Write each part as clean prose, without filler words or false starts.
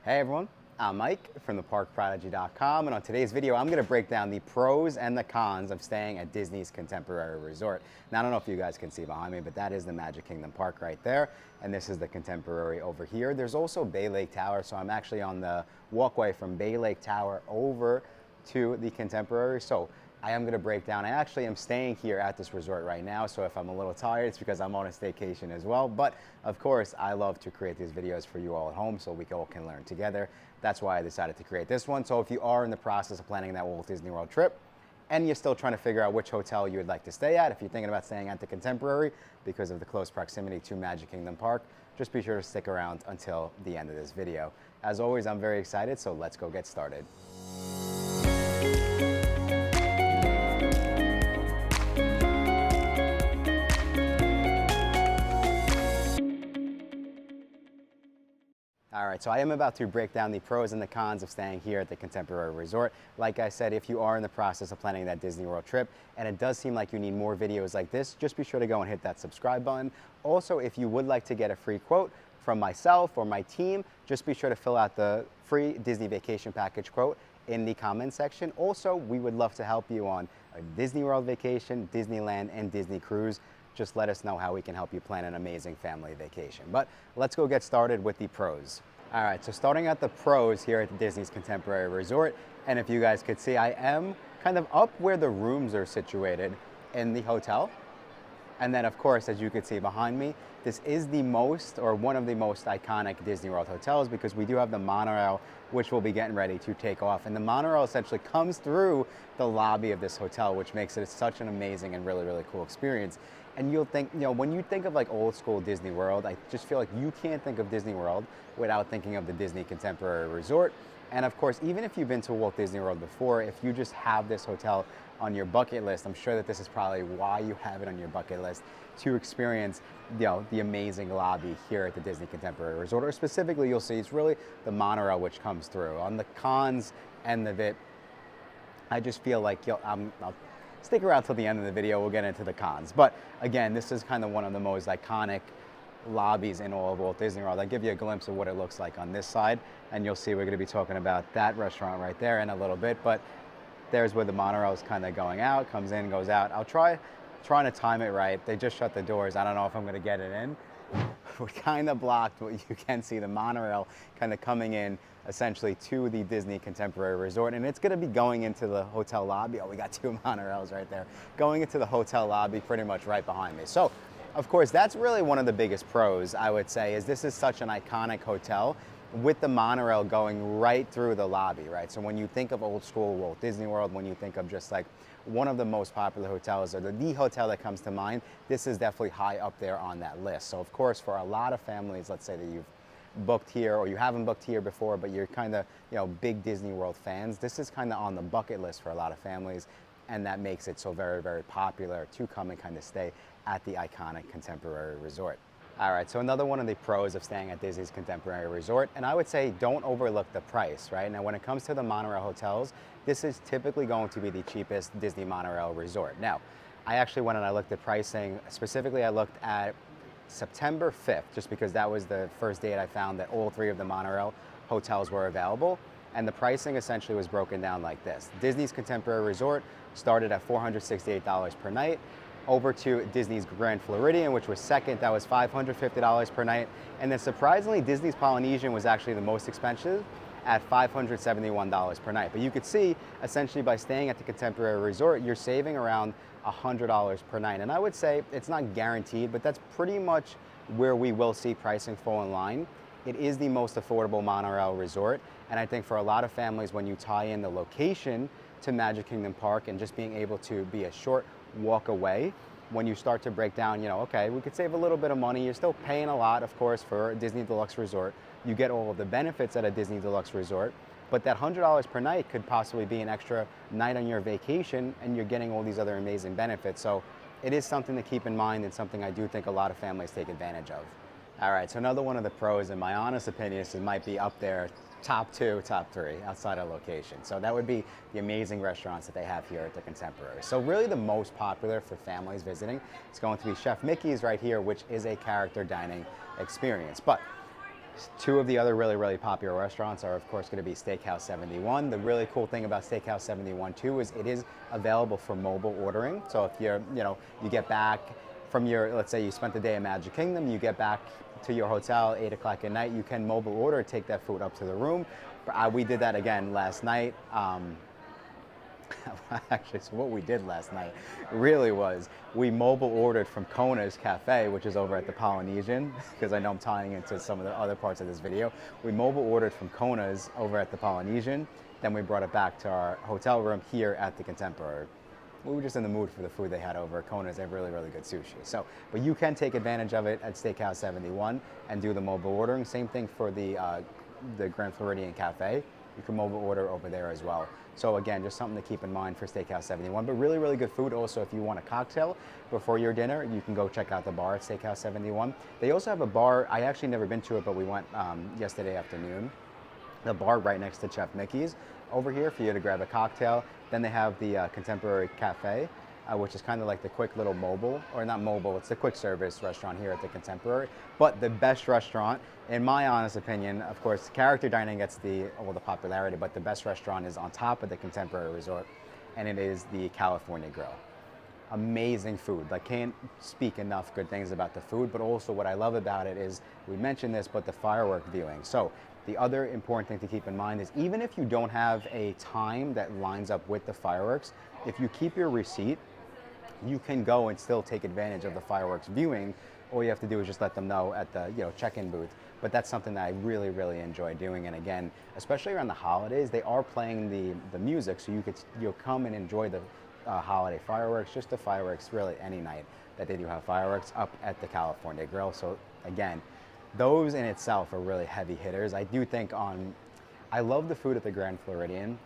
Hey everyone, I'm Mike from theparkprodigy.com, and on today's video I'm going to break down the pros and the cons of staying at Disney's Contemporary Resort. Now I don't know if you guys can see behind me, but that is the Magic Kingdom Park right there, and this is the Contemporary over here. There's also Bay Lake Tower, so I'm actually on the walkway from Bay Lake Tower over to the Contemporary. So I am going to break down. I actually am staying here at this resort right now, so if I'm a little tired, it's because I'm on a staycation as well. But of course, I love to create these videos for you all at home so we all can learn together. That's why I decided to create this one. So if you are in the process of planning that Walt Disney World trip, and you're still trying to figure out which hotel you would like to stay at, if you're thinking about staying at the Contemporary because of the close proximity to Magic Kingdom Park, just be sure to stick around until the end of this video. As always, I'm very excited, so let's go get started. All right, so I am about to break down the pros and the cons of staying here at the Contemporary Resort. Like I said, if you are in the process of planning that Disney World trip, and it does seem like you need more videos like this, just be sure to go and hit that subscribe button. Also, if you would like to get a free quote from myself or my team, just be sure to fill out the free Disney Vacation Package quote in the comment section. Also, we would love to help you on a Disney World vacation, Disneyland, and Disney cruise. Just let us know how we can help you plan an amazing family vacation. But let's go get started with the pros. All right, so starting at the pros here at the Disney's Contemporary Resort, and if you guys could see, I am kind of up where the rooms are situated in the hotel. And then of course, as you can see behind me, this is the most, or one of the most iconic Disney World hotels, because we do have the monorail, which we'll be getting ready to take off. And the monorail essentially comes through the lobby of this hotel, which makes it such an amazing and really, really cool experience. And you'll think, when you think of like old school Disney World, I just feel like you can't think of Disney World without thinking of the Disney Contemporary Resort. And of course, even if you've been to Walt Disney World before, if you just have this hotel on your bucket list, I'm sure that this is probably why you have it on your bucket list, to experience the amazing lobby here at the Disney Contemporary Resort. Or specifically, you'll see it's really the monorail which comes through. On the cons end of it, I just feel like I'll stick around till the end of the video, we'll get into the cons. But again, this is kind of one of the most iconic lobbies in all of Walt Disney World. I'll give you a glimpse of what it looks like on this side, and you'll see we're going to be talking about that restaurant right there in a little bit. But there's where the monorail is kind of going out, comes in, goes out. I'll trying to time it right. They just shut the doors. I don't know if I'm going to get it in. We're kind of blocked, but you can see the monorail kind of coming in essentially to the Disney Contemporary Resort, and it's going to be going into the hotel lobby. Oh, we got two monorails right there going into the hotel lobby pretty much right behind me. So of course, that's really one of the biggest pros, I would say, is this is such an iconic hotel with the monorail going right through the lobby, right? So when you think of old school Walt Disney World, when you think of just like one of the most popular hotels, or the hotel that comes to mind, this is definitely high up there on that list. So of course, for a lot of families, let's say that you've booked here or you haven't booked here before, but you're kind of big Disney World fans, this is kind of on the bucket list for a lot of families, and that makes it so very, very popular to come and kind of stay at the iconic Contemporary Resort. All right, so another one of the pros of staying at Disney's Contemporary Resort, and I would say don't overlook the price, right? Now, when it comes to the monorail hotels, this is typically going to be the cheapest Disney monorail resort. Now, I actually went and I looked at pricing. Specifically, I looked at September 5th, just because that was the first date I found that all three of the monorail hotels were available. And the pricing essentially was broken down like this. Disney's Contemporary Resort started at $468 per night. Over to Disney's Grand Floridian, which was second, that was $550 per night. And then surprisingly, Disney's Polynesian was actually the most expensive at $571 per night. But you could see, essentially by staying at the Contemporary Resort, you're saving around $100 per night. And I would say it's not guaranteed, but that's pretty much where we will see pricing fall in line. It is the most affordable monorail resort. And I think for a lot of families, when you tie in the location to Magic Kingdom Park and just being able to be a short walk away, when you start to break down, okay, we could save a little bit of money. You're still paying a lot, of course, for a Disney Deluxe Resort. You get all of the benefits at a Disney Deluxe Resort, but that $100 per night could possibly be an extra night on your vacation, and you're getting all these other amazing benefits. So it is something to keep in mind, and something I do think a lot of families take advantage of. All right, so another one of the pros, in my honest opinion, is it might be up there top two, top three outside of location. So that would be the amazing restaurants that they have here at the Contemporary. So really the most popular for families visiting is going to be Chef Mickey's right here, which is a character dining experience. But Two of the other really popular restaurants are of course going to be Steakhouse 71. The really cool thing about Steakhouse 71 too is it is available for mobile ordering. So if you're, you get back from your, let's say you spent the day in Magic Kingdom, you get back to your hotel 8 o'clock at night, you can mobile order, take that food up to the room. We did that again last night. Actually, so what we did last night really was we mobile ordered from Kona's Cafe, which is over at the Polynesian, because I know I'm tying into some of the other parts of this video. We mobile ordered from Kona's over at the Polynesian, then we brought it back to our hotel room here at the Contemporary. We were just in the mood for the food they had over at Kona's. They have really good sushi. So, but you can take advantage of it at Steakhouse 71 and do the mobile ordering. Same thing for the Grand Floridian Cafe. You can mobile order over there as well. So again, just something to keep in mind for Steakhouse 71, but really good food. Also, if you want a cocktail before your dinner, you can go check out the bar at Steakhouse 71. They also have a bar, I actually never been to it, but we went yesterday afternoon. The bar right next to Chef Mickey's over here for you to grab a cocktail. Then they have the Contemporary Cafe, which is kind of like the quick little mobile, or not mobile, it's the quick service restaurant here at the Contemporary. But the best restaurant, in my honest opinion, of course, character dining gets all the popularity, but the best restaurant is on top of the Contemporary Resort, and it is the California Grill. Amazing food. I can't speak enough good things about the food, but also what I love about it is, we mentioned this, but the firework viewing. So the other important thing to keep in mind is even if you don't have a time that lines up with the fireworks, if you keep your receipt, you can go and still take advantage of the fireworks viewing. All you have to do is just let them know at the check-in booth. But that's something that I really enjoy doing. And again, especially around the holidays, they are playing the music, so you'll come and enjoy the holiday fireworks, just the fireworks really any night that they do have fireworks up at the California Grill. So again, those in itself are really heavy hitters. I do think I love the food at the Grand Floridian.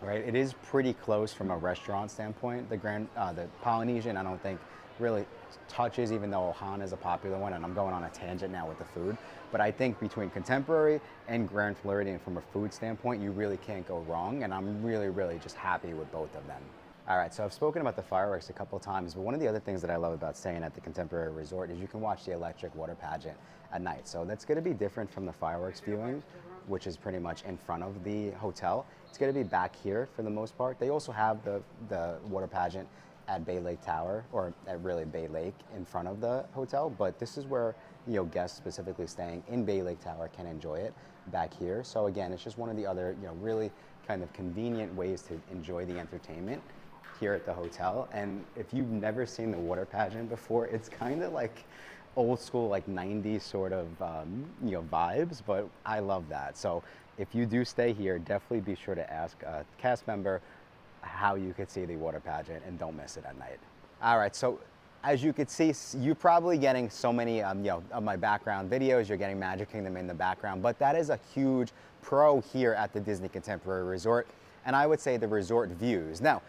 Right, it is pretty close from a restaurant standpoint. The Polynesian, I don't think really touches, even though Ohana is a popular one, and I'm going on a tangent now with the food. But I think between Contemporary and Grand Floridian, from a food standpoint, you really can't go wrong, and I'm really just happy with both of them. All right, so I've spoken about the fireworks a couple of times, but one of the other things that I love about staying at the Contemporary Resort is you can watch the electric water pageant at night. So that's going to be different from the fireworks viewing, which is pretty much in front of the hotel. It's going to be back here for the most part. They also have the water pageant at Bay Lake Tower, or at really Bay Lake in front of the hotel, but this is where guests specifically staying in Bay Lake Tower can enjoy it back here. So again, it's just one of the other really kind of convenient ways to enjoy the entertainment here at the hotel. And if you've never seen the water pageant before, it's kind of like old school, like 90s sort of vibes, but I love that. So if you do stay here, definitely be sure to ask a cast member how you could see the water pageant, and don't miss it at night. All right, so as you could see, you're probably getting so many of my background videos. You're getting Magic Kingdom in the background, but that is a huge pro here at the Disney Contemporary Resort, and I would say the resort views. Now,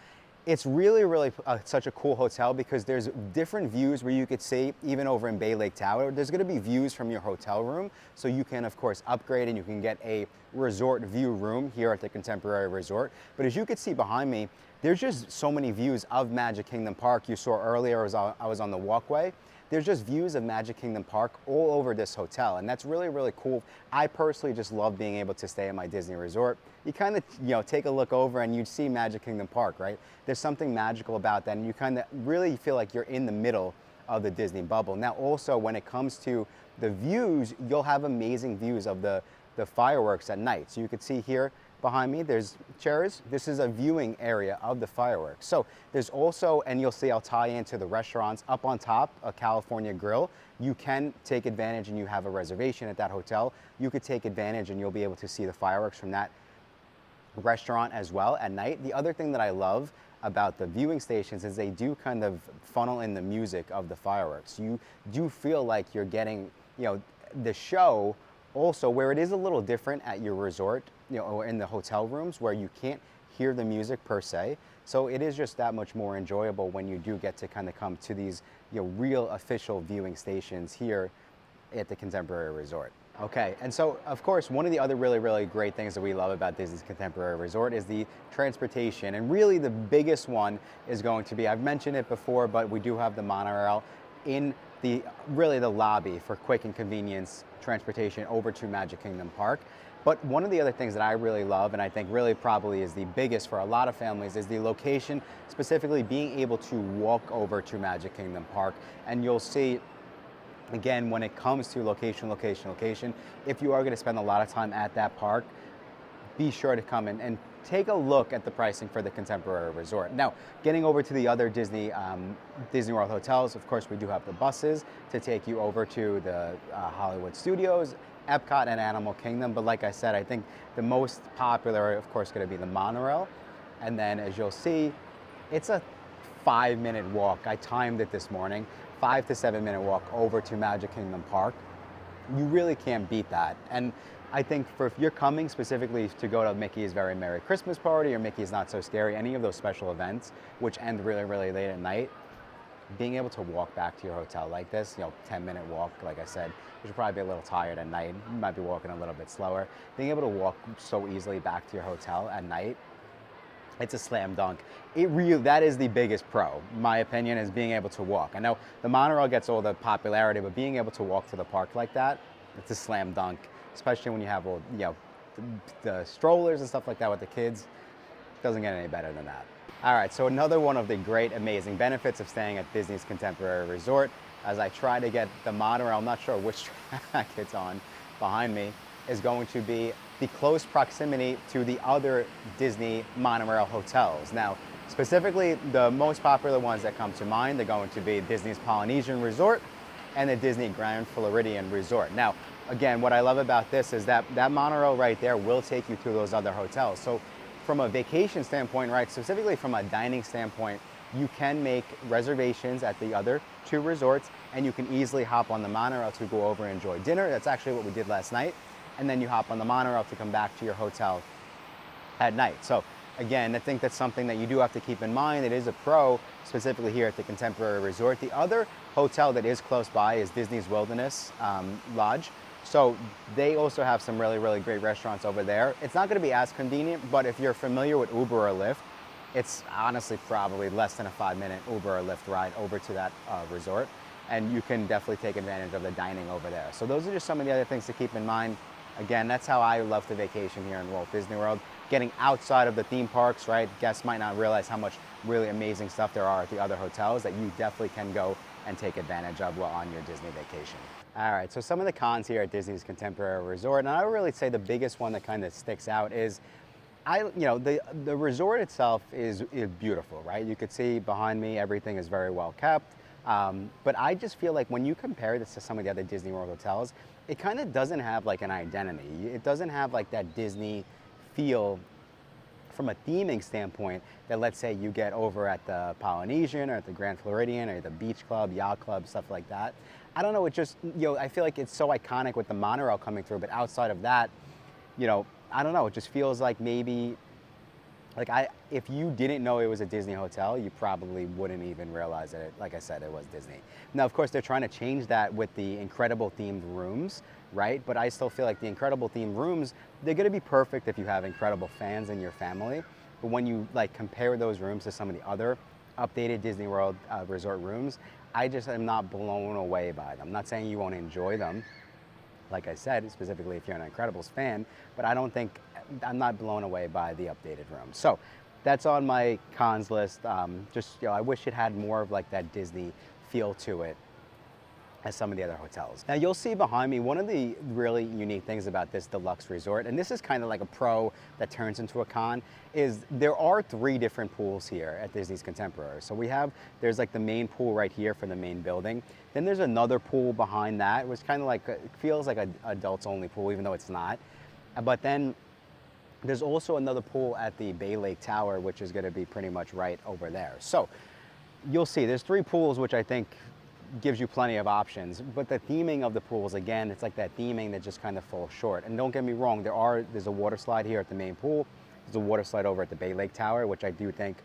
it's really such a cool hotel because there's different views where you could see, even over in Bay Lake Tower, there's going to be views from your hotel room. So you can, of course, upgrade and you can get a resort view room here at the Contemporary Resort. But as you could see behind me, there's just so many views of Magic Kingdom Park. You saw earlier as I was on the walkway. There's just views of Magic Kingdom Park all over this hotel, and that's really cool. I personally just love being able to stay at my Disney resort. You kind of take a look over and you see Magic Kingdom Park, right? There's something magical about that, and you kind of really feel like you're in the middle of the Disney bubble. Now also, when it comes to the views, you'll have amazing views of the fireworks at night. So you could see here behind me, there's chairs. This is a viewing area of the fireworks. So there's also, and you'll see I'll tie into the restaurants up on top, a California Grill. You can take advantage, and you have a reservation at that hotel. You could take advantage and you'll be able to see the fireworks from that restaurant as well at night. The other thing that I love about the viewing stations is they do kind of funnel in the music of the fireworks. You do feel like you're getting, the show also, where it is a little different at your resort, or in the hotel rooms where you can't hear the music per se. So it is just that much more enjoyable when you do get to kind of come to these, real official viewing stations here at the Contemporary Resort. Okay, and so of course, one of the other really great things that we love about Disney's Contemporary Resort is the transportation. And really the biggest one is going to be, I've mentioned it before, but we do have the monorail in really the lobby for quick and convenience transportation over to Magic Kingdom Park. But one of the other things that I really love, and I think really probably is the biggest for a lot of families, is the location, specifically being able to walk over to Magic Kingdom Park. And you'll see, again, when it comes to location, if you are going to spend a lot of time at that park, be sure to come in and take a look at the pricing for the Contemporary Resort. Now, getting over to the other Disney World hotels, of course, we do have the buses to take you over to the Hollywood Studios, Epcot, and Animal Kingdom. But like I said, I think the most popular, of course, going to be the Monorail. And then, as you'll see, it's a 5-minute walk. I timed it this morning, 5 to 7 minute walk over to Magic Kingdom Park. You really can't beat that. And I think if you're coming specifically to go to Mickey's Very Merry Christmas Party or Mickey's Not So Scary, any of those special events, which end really, really late at night, being able to walk back to your hotel like this, 10-minute walk, like I said, you'll probably be a little tired at night. You might be walking a little bit slower. Being able to walk so easily back to your hotel at night, it's a slam dunk. That is the biggest pro, my opinion, is being able to walk. I know the monorail gets all the popularity, but being able to walk to the park like that, it's a slam dunk, especially when you have all, the strollers and stuff like that with the kids. Doesn't get any better than that. All right, so another one of the great, amazing benefits of staying at Disney's Contemporary Resort, as I try to get the monorail, I'm not sure which track it's on behind me, is going to be the close proximity to the other Disney monorail hotels. Now, specifically, the most popular ones that come to mind are going to be Disney's Polynesian Resort and the Disney Grand Floridian Resort. Now, again, what I love about this is that monorail right there will take you to those other hotels. So from a vacation standpoint, right, specifically from a dining standpoint, you can make reservations at the other 2 resorts, and you can easily hop on the monorail to go over and enjoy dinner. That's actually what we did last night. And then you hop on the monorail to come back to your hotel at night. So again, I think that's something that you do have to keep in mind. It is a pro, specifically here at the Contemporary Resort. The other hotel that is close by is Disney's Wilderness Lodge. So they also have some really, really great restaurants over there. It's not going to be as convenient, but if you're familiar with Uber or Lyft, it's honestly probably less than a 5-minute Uber or Lyft ride over to that resort. And you can definitely take advantage of the dining over there. So those are just some of the other things to keep in mind. Again, that's how I love to vacation here in Walt Disney World. Getting outside of the theme parks, right? Guests might not realize how much really amazing stuff there are at the other hotels that you definitely can go and take advantage of while on your Disney vacation. All right, so some of the cons here at Disney's Contemporary Resort, and I would really say the biggest one that kind of sticks out is, the resort itself is beautiful, right? You could see behind me, everything is very well kept. But I just feel like when you compare this to some of the other Disney World hotels, it kind of doesn't have like an identity. It doesn't have like that Disney feel from a theming standpoint that, let's say, you get over at the Polynesian or at the Grand Floridian or the Beach Club, Yacht Club, stuff like that. I don't know, it just, I feel like it's so iconic with the monorail coming through, but outside of that, I don't know, it just feels like maybe, if you didn't know it was a Disney hotel, you probably wouldn't even realize that, like I said, it was Disney. Now, of course, they're trying to change that with the Incredible themed rooms, right? But I still feel like the Incredible themed rooms, they're gonna be perfect if you have Incredible fans in your family. But when you compare those rooms to some of the other updated Disney World resort rooms, I just am not blown away by them. I'm not saying you won't enjoy them, like I said, specifically if you're an Incredibles fan, but I'm not blown away by the updated room. So that's on my cons list. I wish it had more of like that Disney feel to it as some of the other hotels. Now you'll see behind me, one of the really unique things about this deluxe resort, and this is kind of like a pro that turns into a con, is there are 3 different pools here at Disney's Contemporary. So there's like the main pool right here for the main building. Then there's another pool behind that, which kind of it feels like an adults only pool, even though it's not. But then there's also another pool at the Bay Lake Tower, which is gonna be pretty much right over there. So you'll see there's 3 pools, which I think gives you plenty of options, but the theming of the pools, again, it's like that theming that just kind of falls short. And don't get me wrong, there's a water slide here at the main pool. There's a water slide over at the Bay Lake Tower, which I do think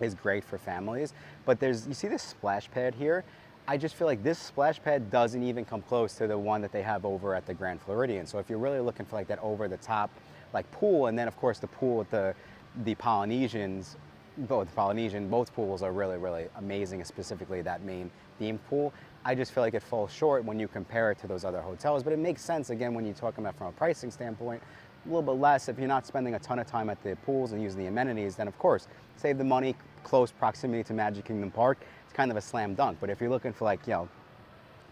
is great for families. But you see this splash pad here? I just feel like this splash pad doesn't even come close to the one that they have over at the Grand Floridian. So if you're really looking for like that over the top pool, and then of course the pool at the Polynesians, both pools are really, really amazing, specifically that main theme pool. I just feel like it falls short when you compare it to those other hotels, but it makes sense again when you're talking about from a pricing standpoint, a little bit less. If you're not spending a ton of time at the pools and using the amenities, then of course, save the money, close proximity to Magic Kingdom Park, it's kind of a slam dunk. But if you're looking for like, the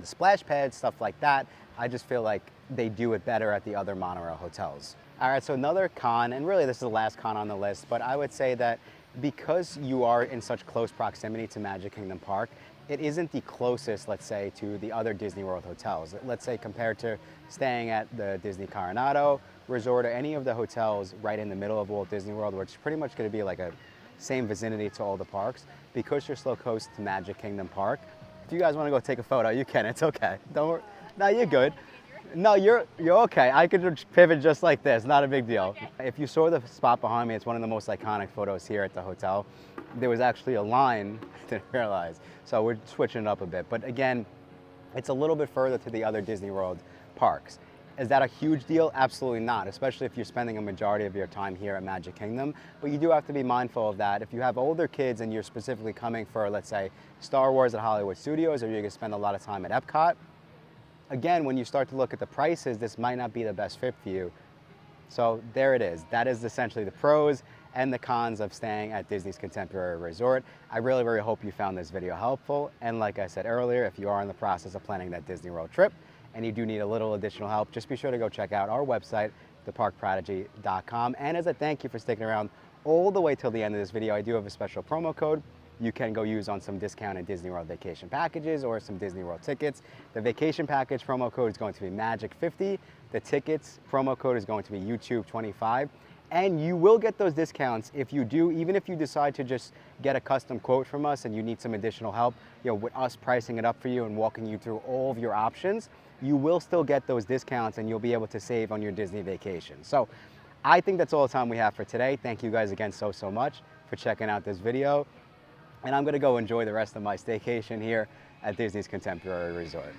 splash pads, stuff like that, I just feel like they do it better at the other monorail hotels. All right, so another con, and really this is the last con on the list, but I would say that because you are in such close proximity to Magic Kingdom Park, it isn't the closest, let's say, to the other Disney World hotels. Let's say compared to staying at the Disney Coronado Resort or any of the hotels right in the middle of Walt Disney World, which is pretty much going to be like a same vicinity to all the parks, because you're so close to Magic Kingdom Park. If you guys want to go take a photo, you can. It's okay. Don't worry. No, you're good. No, you're okay. I could pivot just like this. Not a big deal. If you saw the spot behind me, it's one of the most iconic photos here at the hotel. There was actually a line, I didn't realize. So we're switching it up a bit. But again, it's a little bit further to the other Disney World parks. Is that a huge deal? Absolutely not, especially if you're spending a majority of your time here at Magic Kingdom. But you do have to be mindful of that. If you have older kids and you're specifically coming for, let's say, Star Wars at Hollywood Studios, or you're gonna spend a lot of time at Epcot, again, when you start to look at the prices, this might not be the best fit for you. So there it is. That is essentially the pros and the cons of staying at Disney's Contemporary Resort. I really, really hope you found this video helpful. And like I said earlier, if you are in the process of planning that Disney World trip and you do need a little additional help, just be sure to go check out our website, theparkprodigy.com. And as a thank you for sticking around all the way till the end of this video, I do have a special promo code you can go use on some discounted Disney World vacation packages or some Disney World tickets. The vacation package promo code is going to be MAGIC50. The tickets promo code is going to be YouTube25. And you will get those discounts if you do, even if you decide to just get a custom quote from us and you need some additional help, with us pricing it up for you and walking you through all of your options, you will still get those discounts and you'll be able to save on your Disney vacation. So I think that's all the time we have for today. Thank you guys again so much for checking out this video. And I'm gonna go enjoy the rest of my staycation here at Disney's Contemporary Resort.